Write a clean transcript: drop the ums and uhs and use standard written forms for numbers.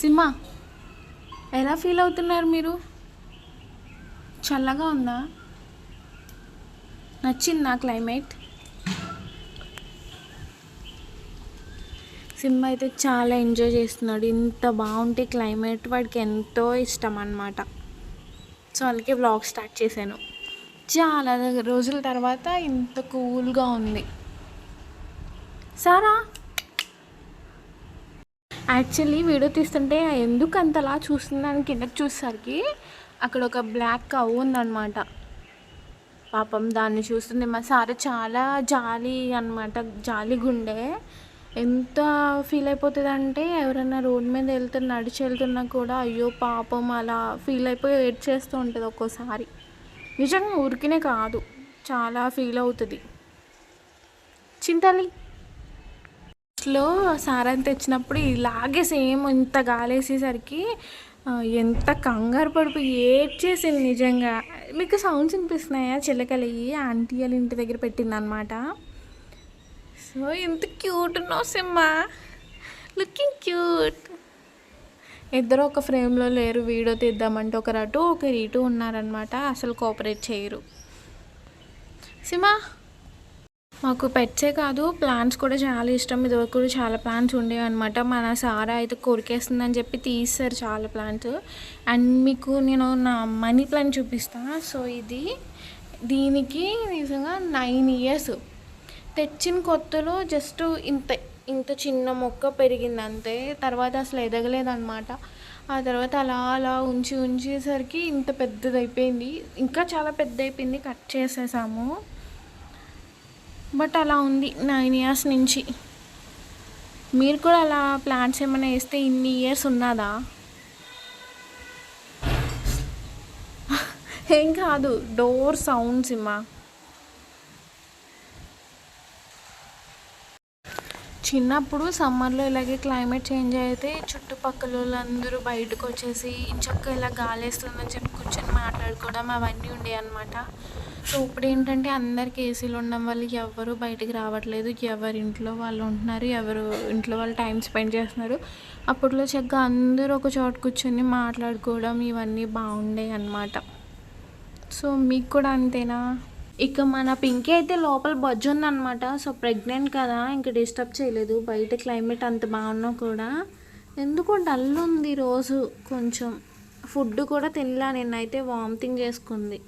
సిమా, ఎలా ఫీల్ అవుతున్నారు మీరు? చల్లగా ఉందా? నచ్చిందా క్లైమేట్? సినిమా అయితే చాలా ఎంజాయ్ చేస్తున్నాడు. ఇంత బాగుంటే క్లైమేట్ వాడికి ఎంతో ఇష్టం అన్నమాట. సో అందుకే వ్లాగ్ స్టార్ట్ చేశాను. చాలా రోజుల తర్వాత ఇంత కూల్గా ఉంది. సారా, యాక్చువల్లీ వీడియో తీస్తుంటే ఎందుకు అంతలా చూస్తున్నాను కిందకి చూసేసరికి అక్కడ ఒక బ్లాక్ కవ్ ఉందన్నమాట. పాపం దాన్ని చూస్తుంది మా సార్ చాలా జాలి అనమాట, జాలి గుండె. ఎంత ఫీల్ అయిపోతుంది అంటే ఎవరైనా రోడ్ మీద నడిచి వెళ్తున్నా కూడా అయ్యో పాపం అలా ఫీల్ అయిపోయి వెయిట్ చేస్తూ ఉంటుంది ఒక్కోసారి. నిజంగా ఊరికినే కాదు, చాలా ఫీల్ అవుతుంది. చింతలి లో సారాన్ని తెచ్చినప్పుడు ఇలాగే సేమ్ ఇంత గాలేసేసరికి ఎంత కంగారు పడిపోయి ఏడ్చేసింది నిజంగా. మీకు సౌండ్స్ వినిపిస్తున్నాయా? చిలకలి ఆంటీ వాళ్ళ ఇంటి దగ్గర పెట్టిందనమాట. సో ఎంత క్యూట్ ఉన్నావు సిమ్మా, లుకింగ్ క్యూట్. ఇద్దరు ఒక ఫ్రేమ్లో లేరు. వీడియో తీద్దామంటే ఒకరు అటు ఒకరు ఇటు ఉన్నారనమాట. అసలు కోఆపరేట్ చేయరు. సిమా, మాకు పెట్సే కాదు ప్లాంట్స్ కూడా చాలా ఇష్టం. ఇది కూడా చాలా ప్లాంట్స్ ఉండేవి అనమాట. మన సారా అయితే కొరికేస్తుందని చెప్పి తీస్తారు చాలా ప్లాంట్స్. అండ్ మీకు నేను నా మనీ ప్లాంట్ చూపిస్తాను. సో దీనికి నిజంగా 9 years. తెచ్చిన కొత్తలో జస్ట్ ఇంత ఇంత చిన్న మొక్క పెరిగింది అంతే. తర్వాత అసలు ఎదగలేదన్నమాట. ఆ తర్వాత అలా అలా ఉంచేసరికి ఇంత పెద్దదైపోయింది. ఇంకా చాలా పెద్ద అయిపోయింది. కట్ చేసేసాము. బట్ అలా ఉంది 9 years నుంచి. మీరు కూడా అలా ప్లాంట్స్ ఏమైనా వేస్తే ఇన్ని ఇయర్స్ ఉన్నదా? ఏం కాదు, డోర్ సౌండ్స్ ఇమ్మా. చిన్నప్పుడు సమ్మర్లో ఇలాగే క్లైమేట్ చేంజ్ అయితే చుట్టుపక్కల వాళ్ళందరూ బయటకు వచ్చేసి చక్కగా ఇలా గాలేస్తుందని చెప్పి కూర్చొని మాట్లాడుకోవడం అవన్నీ ఉండేవి అనమాట. సో ఇప్పుడు ఏంటంటే అందరికి ఏసీలు ఉండడం వల్ల ఎవరు బయటికి రావట్లేదు. ఎవరి ఇంట్లో వాళ్ళు ఉంటున్నారు, ఎవరు ఇంట్లో వాళ్ళు టైం స్పెండ్ చేస్తున్నారు. అప్పట్లో చక్కగా అందరూ ఒక చోట కూర్చొని మాట్లాడుకోవడం ఇవన్నీ బాగుండేవి అన్నమాట. సో మీకు కూడా అంతేనా? ఇక మన పింకీ అయితే లోపల బొజ్జు ఉందన్నమాట. సో ప్రెగ్నెంట్ కదా, ఇంకా డిస్టర్బ్ చేయలేదు. బయట క్లైమేట్ అంత బాగున్నా కూడా ఎందుకో డల్ ఉంది రోజు. కొంచెం ఫుడ్ కూడా తినలా, నిన్నైతే వామిటింగ్ చేసుకుంది.